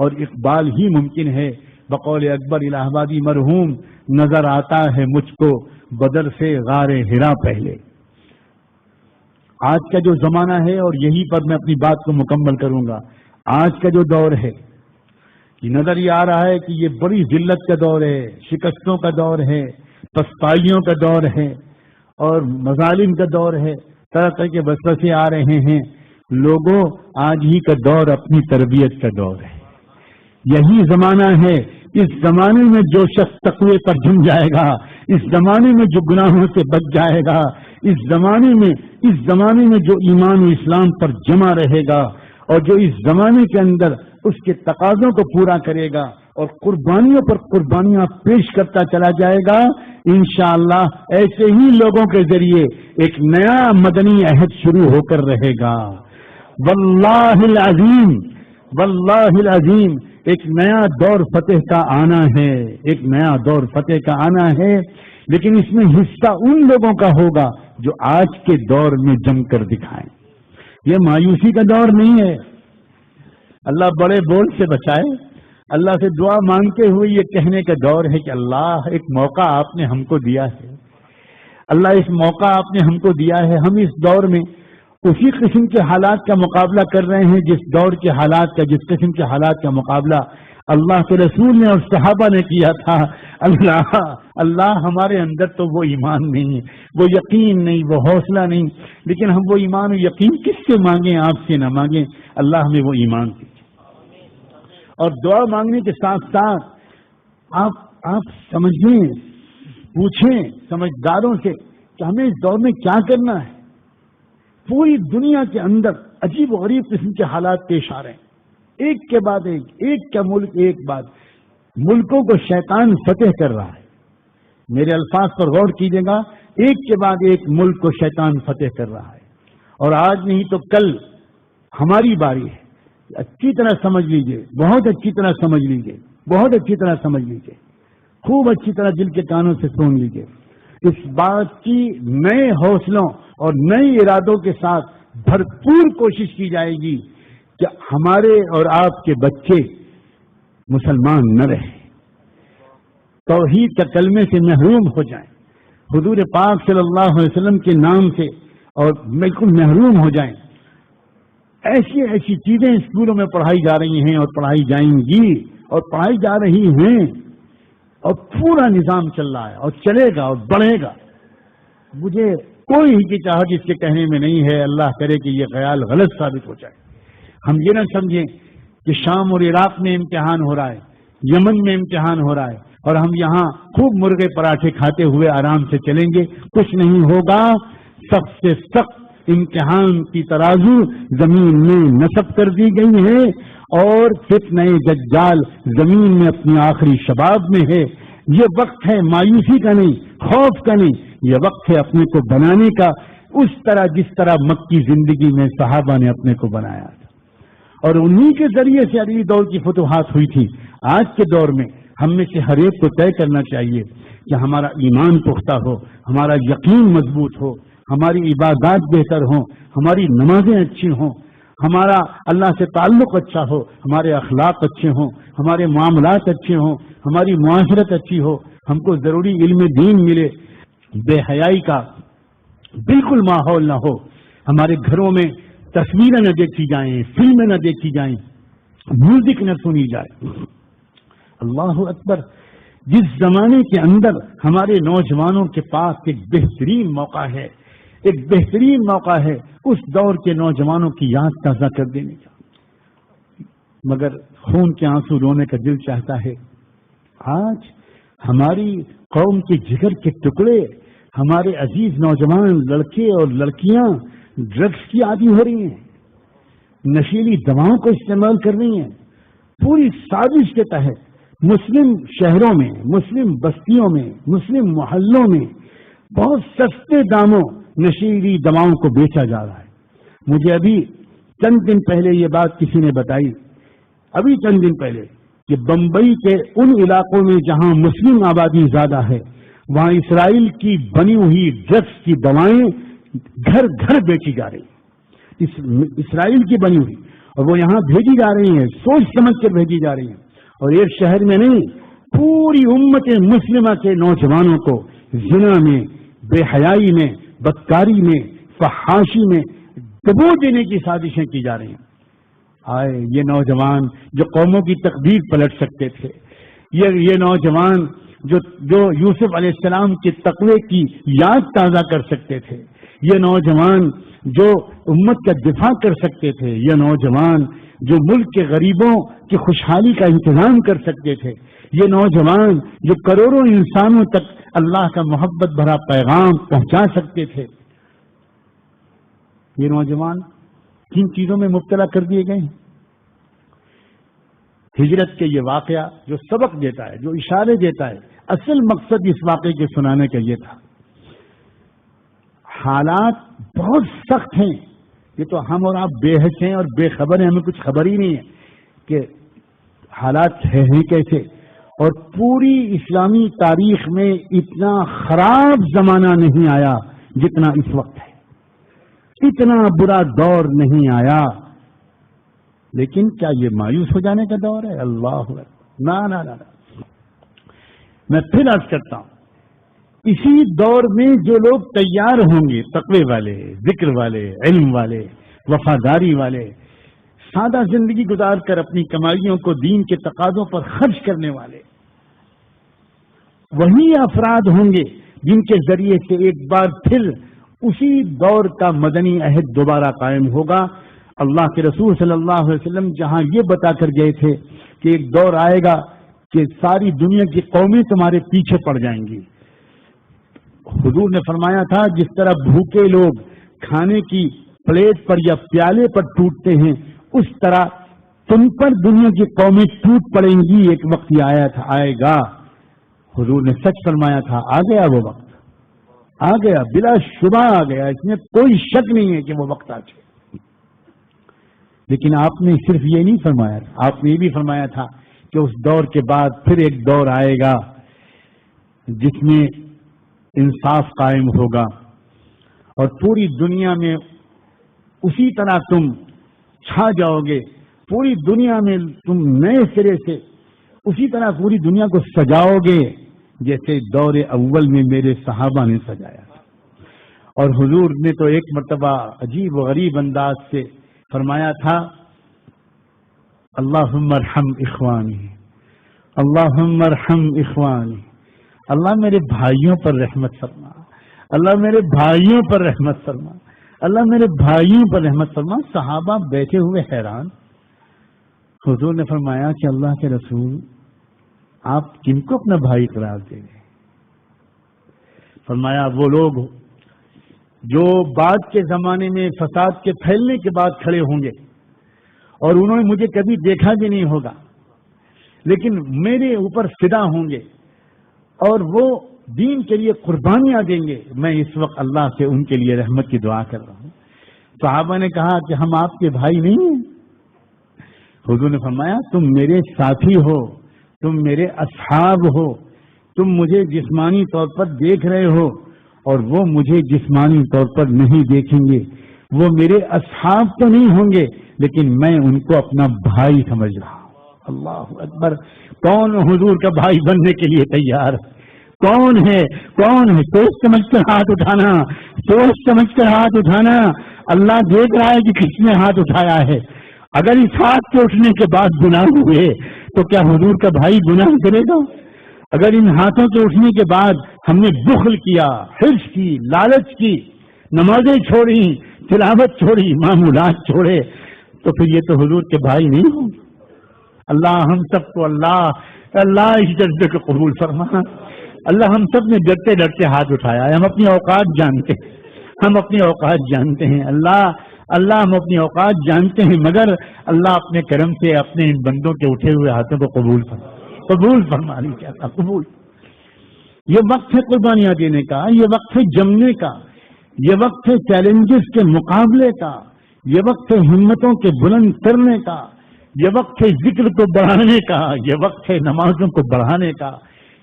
اور اقبال ہی ممکن ہے. بقول اکبر الہ آبادی مرحوم نظر آتا ہے مجھ کو بدر سے غار ہرا پہلے. آج کا جو زمانہ ہے، اور یہی پر میں اپنی بات کو مکمل کروں گا، آج کا جو دور ہے یہ نظر یہ آ رہا ہے کہ یہ بڑی ذلت کا دور ہے، شکستوں کا دور ہے، پسپائیوں کا دور ہے اور مظالم کا دور ہے. طرح طرح کے وسوسے آ رہے ہیں. لوگوں، آج ہی کا دور اپنی تربیت کا دور ہے. یہی زمانہ ہے. اس زمانے میں جو شخص تقوی پر جم جائے گا، اس زمانے میں جو گناہوں سے بچ جائے گا، اس زمانے میں جو ایمان و اسلام پر جمع رہے گا اور جو اس زمانے کے اندر اس کے تقاضوں کو پورا کرے گا اور قربانیوں پر قربانیاں پیش کرتا چلا جائے گا، انشاءاللہ ایسے ہی لوگوں کے ذریعے ایک نیا مدنی عہد شروع ہو کر رہے گا. واللہ العظیم، واللہ العظیم، ایک نیا دور فتح کا آنا ہے، ایک نیا دور فتح کا آنا ہے. لیکن اس میں حصہ ان لوگوں کا ہوگا جو آج کے دور میں جم کر دکھائیں. یہ مایوسی کا دور نہیں ہے. اللہ بڑے بول سے بچائے. اللہ سے دعا مانگتے ہوئے یہ کہنے کا دور ہے کہ اللہ ایک موقع آپ نے ہم کو دیا ہے، اللہ اس موقع آپ نے ہم کو دیا ہے. ہم اس دور میں اسی قسم کے حالات کا مقابلہ کر رہے ہیں جس دور کے حالات کا، جس قسم کے حالات کا مقابلہ اللہ کے رسول نے اور صحابہ نے کیا تھا. اللہ ہمارے اندر تو وہ ایمان نہیں ہے، وہ یقین نہیں، وہ حوصلہ نہیں. لیکن ہم وہ ایمان و یقین کس سے مانگیں؟ آپ سے نہ مانگیں. اللہ ہمیں وہ ایمان دیجیے. اور دعا مانگنے کے ساتھ ساتھ آپ سمجھیں، پوچھیں سمجھداروں سے کہ ہمیں اس دور میں کیا کرنا ہے. پوری دنیا کے اندر عجیب و غریب قسم کے حالات پیش آ رہے ہیں، ایک کے بعد ایک کا ملک ایک بعد. ملکوں کو شیطان فتح کر رہا ہے. میرے الفاظ پر غور کیجیے گا، ایک کے بعد ایک ملک کو شیطان فتح کر رہا ہے. اور آج نہیں تو کل ہماری باری ہے. اچھی طرح سمجھ لیجئے، بہت اچھی طرح سمجھ لیجئے، بہت اچھی طرح سمجھ لیجئے، خوب اچھی طرح دل کے کانوں سے سن لیجئے. اس بات کی نئے حوصلوں اور نئے ارادوں کے ساتھ بھرپور کوشش کی جائے گی کہ ہمارے اور آپ کے بچے مسلمان نہ رہیں، توحید کے کلمے سے محروم ہو جائیں، حضور پاک صلی اللہ علیہ وسلم کے نام سے اور بالکل محروم ہو جائیں. ایسی ایسی چیزیں اسکولوں میں پڑھائی جا رہی ہیں اور پڑھائی جائیں گی اور پڑھائی جا رہی ہیں اور پورا نظام چل رہا ہے اور چلے گا اور بڑھے گا. مجھے کوئی ہچکچاہٹ اس کے کہنے میں نہیں ہے. اللہ کرے کہ یہ خیال غلط ثابت ہو جائے. ہم یہ نہ سمجھیں کہ شام اور عراق میں امتحان ہو رہا ہے، یمن میں امتحان ہو رہا ہے اور ہم یہاں خوب مرغے پراٹھے کھاتے ہوئے آرام سے چلیں گے. کچھ نہیں ہوگا. سخت سے سخت امتحان کی ترازو زمین میں نصب کر دی گئی ہے اور فتنہ دجال زمین میں اپنی آخری شباب میں ہے. یہ وقت ہے مایوسی کا نہیں، خوف کا نہیں، یہ وقت ہے اپنے کو بنانے کا، اس طرح جس طرح مکی زندگی میں صحابہ نے اپنے کو بنایا تھا اور انہی کے ذریعے سے اگلی دور کی فتوحات ہوئی تھی. آج کے دور میں ہم میں سے ہر ایک کو طے کرنا چاہیے کہ ہمارا ایمان پختہ ہو، ہمارا یقین مضبوط ہو، ہماری عبادات بہتر ہوں، ہماری نمازیں اچھی ہوں، ہمارا اللہ سے تعلق اچھا ہو، ہمارے اخلاق اچھے ہوں، ہمارے معاملات اچھے ہوں، ہماری معاشرت اچھی ہو، ہم کو ضروری علم دین ملے، بے حیائی کا بالکل ماحول نہ ہو، ہمارے گھروں میں تصویریں نہ دیکھی جائیں، فلمیں نہ دیکھی جائیں، میوزک نہ سنی جائے. اللہ اکبر. جس زمانے کے اندر ہمارے نوجوانوں کے پاس ایک بہترین موقع ہے، ایک بہترین موقع ہے اس دور کے نوجوانوں کی یاد تازہ کر دینے کا، مگر خون کے آنسو رونے کا دل چاہتا ہے. آج ہماری قوم کے جگر کے ٹکڑے، ہمارے عزیز نوجوان لڑکے اور لڑکیاں ڈرگس کی عادی ہو رہی ہیں، نشیلی دواؤں کو استعمال کر رہی ہیں. پوری سازش کے تحت مسلم شہروں میں، مسلم بستیوں میں، مسلم محلوں میں بہت سستے داموں نشیلی دواؤں کو بیچا جا رہا ہے. مجھے ابھی چند دن پہلے یہ بات کسی نے بتائی، ابھی چند دن پہلے، کہ بمبئی کے ان علاقوں میں جہاں مسلم آبادی زیادہ ہے وہاں اسرائیل کی بنی ہوئی ڈرگس کی دوائیں گھر گھر بیچی جا رہی. اسرائیل کی بنی ہوئی اور وہ یہاں بھیجی جا رہی ہیں، سوچ سمجھ کر بھیجی جا رہی ہیں، اور ایک شہر میں نہیں، پوری امت مسلمہ کے نوجوانوں کو زنا میں، بے حیائی میں، بدکاری میں، فحاشی میں ڈبو دینے کی سازشیں کی جا رہی ہیں۔ آئے یہ نوجوان جو قوموں کی تقدیر پلٹ سکتے تھے، یہ نوجوان جو یوسف علیہ السلام کے تقوی کی یاد تازہ کر سکتے تھے، یہ نوجوان جو امت کا دفاع کر سکتے تھے، یہ نوجوان جو ملک کے غریبوں کی خوشحالی کا انتظام کر سکتے تھے، یہ نوجوان جو کروڑوں انسانوں تک اللہ کا محبت بھرا پیغام پہنچا سکتے تھے، یہ نوجوان کن چیزوں میں مبتلا کر دیے گئے ہیں؟ ہجرت کے یہ واقعہ جو سبق دیتا ہے، جو اشارے دیتا ہے، اصل مقصد اس واقعے کے سنانے کا یہ تھا۔ حالات بہت سخت ہیں، یہ تو ہم اور آپ بے حس ہیں اور بے خبر ہیں، ہمیں کچھ خبر ہی نہیں ہے کہ حالات ہیں کیسے، اور پوری اسلامی تاریخ میں اتنا خراب زمانہ نہیں آیا جتنا اس وقت ہے، اتنا برا دور نہیں آیا۔ لیکن کیا یہ مایوس ہو جانے کا دور ہے؟ اللہ اکبر، نہ نہ نہ۔ میں پھر عرض کرتا ہوں، اسی دور میں جو لوگ تیار ہوں گے، تقوی والے، ذکر والے، علم والے، وفاداری والے، سادہ زندگی گزار کر اپنی کمائیوں کو دین کے تقاضوں پر خرچ کرنے والے، وہی افراد ہوں گے جن کے ذریعے سے ایک بار پھر اسی دور کا مدنی عہد دوبارہ قائم ہوگا۔ اللہ کے رسول صلی اللہ علیہ وسلم جہاں یہ بتا کر گئے تھے کہ ایک دور آئے گا کہ ساری دنیا کی قومیں تمہارے پیچھے پڑ جائیں گی، حضور نے فرمایا تھا جس طرح بھوکے لوگ کھانے کی پلیٹ پر یا پیالے پر ٹوٹتے ہیں، اس طرح تم پر دنیا کی قومیں ٹوٹ پڑیں گی، ایک وقت یہ آئے گا۔ حضور نے سچ فرمایا تھا، آ گیا وہ وقت، آ گیا، بلا شبہ آ گیا، اس میں کوئی شک نہیں ہے کہ وہ وقت آ چکا۔ لیکن آپ نے صرف یہ نہیں فرمایا تھا، آپ نے یہ بھی فرمایا تھا کہ اس دور کے بعد پھر ایک دور آئے گا جس میں انصاف قائم ہوگا، اور پوری دنیا میں اسی طرح تم چھا جاؤ گے، پوری دنیا میں تم نئے سرے سے اسی طرح پوری دنیا کو سجاؤ گے جیسے دور اول میں میرے صحابہ نے سجایا تھا۔ اور حضور نے تو ایک مرتبہ عجیب و غریب انداز سے فرمایا تھا، اللہم ارحم اخوانی، اللہم ارحم اخوانی، اللہ میرے بھائیوں پر رحمت فرما، اللہ میرے بھائیوں پر رحمت فرما، اللہ میرے بھائیوں پر رحمت فرما۔ صحابہ بیٹھے ہوئے حیران، حضور نے فرمایا کہ اللہ کے رسول آپ کن کو اپنا بھائی قرار دیں گے؟ فرمایا وہ لوگ جو بعد کے زمانے میں فساد کے پھیلنے کے بعد کھڑے ہوں گے اور انہوں نے مجھے کبھی دیکھا بھی نہیں ہوگا لیکن میرے اوپر فدا ہوں گے اور وہ دین کے لیے قربانیاں دیں گے، میں اس وقت اللہ سے ان کے لیے رحمت کی دعا کر رہا ہوں۔ صحابہ نے کہا کہ ہم آپ کے بھائی نہیں ہیں؟ حضور نے فرمایا تم میرے ساتھی ہو، تم میرے اصحاب ہو، تم مجھے جسمانی طور پر دیکھ رہے ہو اور وہ مجھے جسمانی طور پر نہیں دیکھیں گے، وہ میرے اصحاب تو نہیں ہوں گے لیکن میں ان کو اپنا بھائی سمجھ رہا ہوں۔ اللہ اکبر، کون حضور کا بھائی بننے کے لیے تیار؟ کون ہے؟ کون ہے؟ سوچ سمجھ کر ہاتھ اٹھانا، سوچ سمجھ کر ہاتھ اٹھانا۔ اللہ دیکھ رہا ہے کہ کس نے ہاتھ اٹھایا ہے۔ اگر اس ہاتھ کے اٹھنے کے بعد گناہ ہوئے تو کیا حضور کا بھائی گناہ کرے گا؟ اگر ان ہاتھوں کے اٹھنے کے بعد ہم نے بخل کیا، حرص کی، لالچ کی، نمازیں چھوڑی، تلاوت چھوڑی، معمولات چھوڑے، تو پھر یہ تو حضور کے بھائی نہیں ہوں۔ اللہ ہم سب کو اللہ اس جذبے کو قبول فرما۔ اللہ ہم سب نے ڈرتے ڈرتے ہاتھ اٹھایا ہے، ہم اپنی اوقات جانتے ہیں، ہم اپنی اوقات جانتے ہیں۔ اللہ ہم اپنی اوقات جانتے ہیں، مگر اللہ اپنے کرم سے اپنے ان بندوں کے اٹھے ہوئے ہاتھوں کو قبول فرما نہیں چاہتا، قبول۔ یہ وقت ہے قربانیاں دینے کا، یہ وقت ہے جمنے کا، یہ وقت ہے چیلنجز کے مقابلے کا، یہ وقت ہے ہمتوں کے بلند کرنے کا، یہ وقت ہے ذکر کو بڑھانے کا، یہ وقت ہے نمازوں کو بڑھانے کا،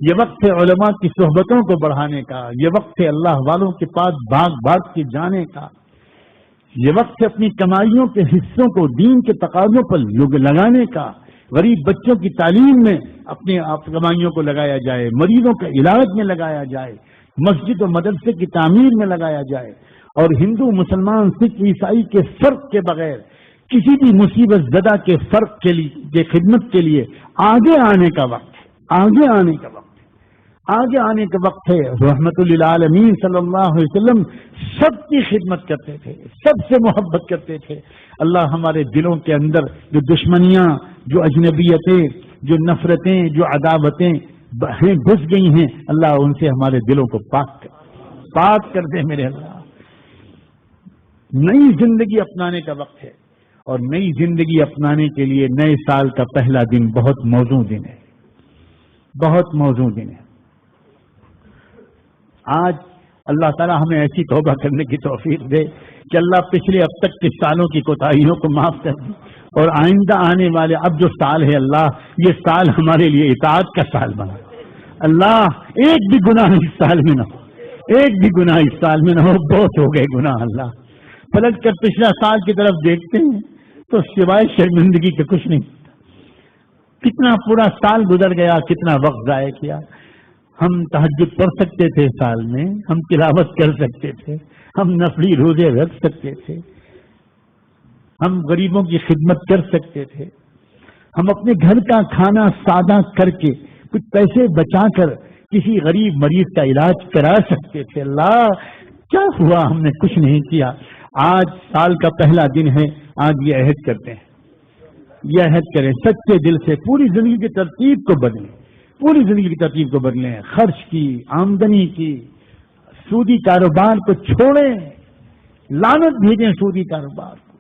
یہ وقت ہے علماء کی صحبتوں کو بڑھانے کا، یہ وقت ہے اللہ والوں کے پاس بھاگ بھاگ کے جانے کا، یہ وقت ہے اپنی کمائیوں کے حصوں کو دین کے تقاضوں پر لگانے کا. غریب بچوں کی تعلیم میں اپنے کمائیوں کو لگایا جائے, مریضوں کے علاج میں لگایا جائے, مسجد و مدرسے کی تعمیر میں لگایا جائے, اور ہندو مسلمان سکھ عیسائی کے فرق کے بغیر کسی بھی مصیبت زدہ کے فرق کے لیے خدمت کے لیے آگے آنے کا وقت ہے. آگے آنے کا وقت آگے آنے کا وقت ہے. رحمت للعالمین صلی اللہ علیہ وسلم سب کی خدمت کرتے تھے, سب سے محبت کرتے تھے. اللہ ہمارے دلوں کے اندر جو دشمنیاں, جو اجنبیتیں, جو نفرتیں, جو عداوتیں گھس گئی ہیں, اللہ ان سے ہمارے دلوں کو پاک کر دے میرے اللہ. نئی زندگی اپنانے کا وقت ہے, اور نئی زندگی اپنانے کے لیے نئے سال کا پہلا دن بہت موزوں دن ہے, بہت موزوں دن ہے. آج اللہ تعالیٰ ہمیں ایسی توبہ کرنے کی توفیق دے کہ اللہ پچھلے اب تک کے سالوں کی کوتاہیوں کو معاف کر دے, اور آئندہ آنے والے اب جو سال ہے اللہ یہ سال ہمارے لیے اطاعت کا سال بنا. اللہ ایک بھی گناہ اس سال میں نہ ہو, ایک بھی گناہ اس سال میں نہ ہو. بہت ہو گئے گناہ. اللہ پلٹ کر پچھلا سال کی طرف دیکھتے ہیں تو سوائے شرمندگی کے کچھ نہیں. کتنا پورا سال گزر گیا, کتنا وقت ضائع کیا. ہم تہجد پڑھ سکتے تھے سال میں, ہم تلاوت کر سکتے تھے, ہم نفلی روزے رکھ سکتے تھے, ہم غریبوں کی خدمت کر سکتے تھے, ہم اپنے گھر کا کھانا سادہ کر کے کچھ پیسے بچا کر کسی غریب مریض کا علاج کرا سکتے تھے. اللہ کیا ہوا, ہم نے کچھ نہیں کیا. آج سال کا پہلا دن ہے, آج یہ عہد کرتے ہیں, یہ عہد کریں سچے دل سے, پوری زندگی کی ترتیب کو بدلیں, پوری زندگی کی ترتیب کو بدلیں. خرچ کی, آمدنی کی, سودی کاروبار کو چھوڑیں, لعنت بھیجیں سودی کاروبار کو,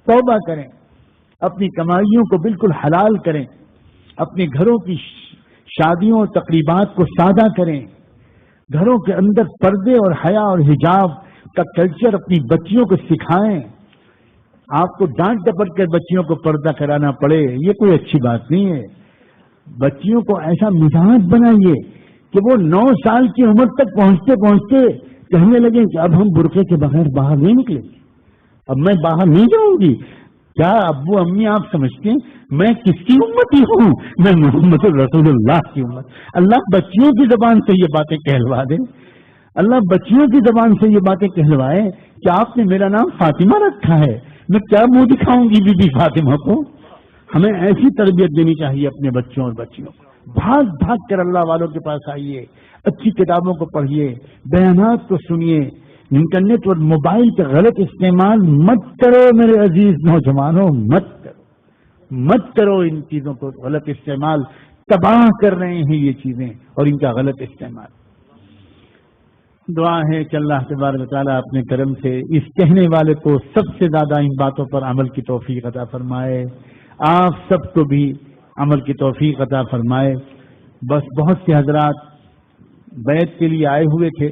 توبہ کریں, اپنی کمائیوں کو بالکل حلال کریں, اپنے گھروں کی شادیوں اور تقریبات کو سادہ کریں, گھروں کے اندر پردے اور حیا اور حجاب کا کلچر اپنی بچیوں کو سکھائیں. آپ کو ڈانٹ ڈپٹ کر بچیوں کو پردہ کرانا پڑے یہ کوئی اچھی بات نہیں ہے. بچیوں کو ایسا مزاج بنائیے کہ وہ 9 سال کی عمر تک پہنچتے پہنچتے کہنے لگیں کہ اب ہم برقعے کے بغیر باہر نہیں نکلیں گے, اب میں باہر نہیں جاؤں گی. کیا ابو امی آپ سمجھتے ہیں میں کس کی امتی ہوں؟ میں محمد رسول اللہ کی امت. اللہ بچیوں کی زبان سے یہ باتیں کہلوا دے, اللہ بچیوں کی زبان سے یہ باتیں کہلوائے کہ آپ نے میرا نام فاطمہ رکھا ہے, میں کیا منہ دکھاؤں گی بی بی فاطمہ کو. ہمیں ایسی تربیت دینی چاہیے اپنے بچوں اور بچیوں کو. بھاگ بھاگ کر اللہ والوں کے پاس آئیے, اچھی کتابوں کو پڑھیے, بیانات کو سنیے. انٹرنیٹ اور موبائل کا غلط استعمال مت کرو میرے عزیز نوجوانوں, مت کرو ان چیزوں کو غلط استعمال. تباہ کر رہے ہیں یہ چیزیں اور ان کا غلط استعمال. دعا ہے کہ اللہ تبارک و تعالیٰ اپنے کرم سے اس کہنے والے کو سب سے زیادہ ان باتوں پر عمل کی توفیق عطا فرمائے, آپ سب کو بھی عمل کی توفیق عطا فرمائے. بس بہت سے حضرات بیعت کے لیے آئے ہوئے تھے,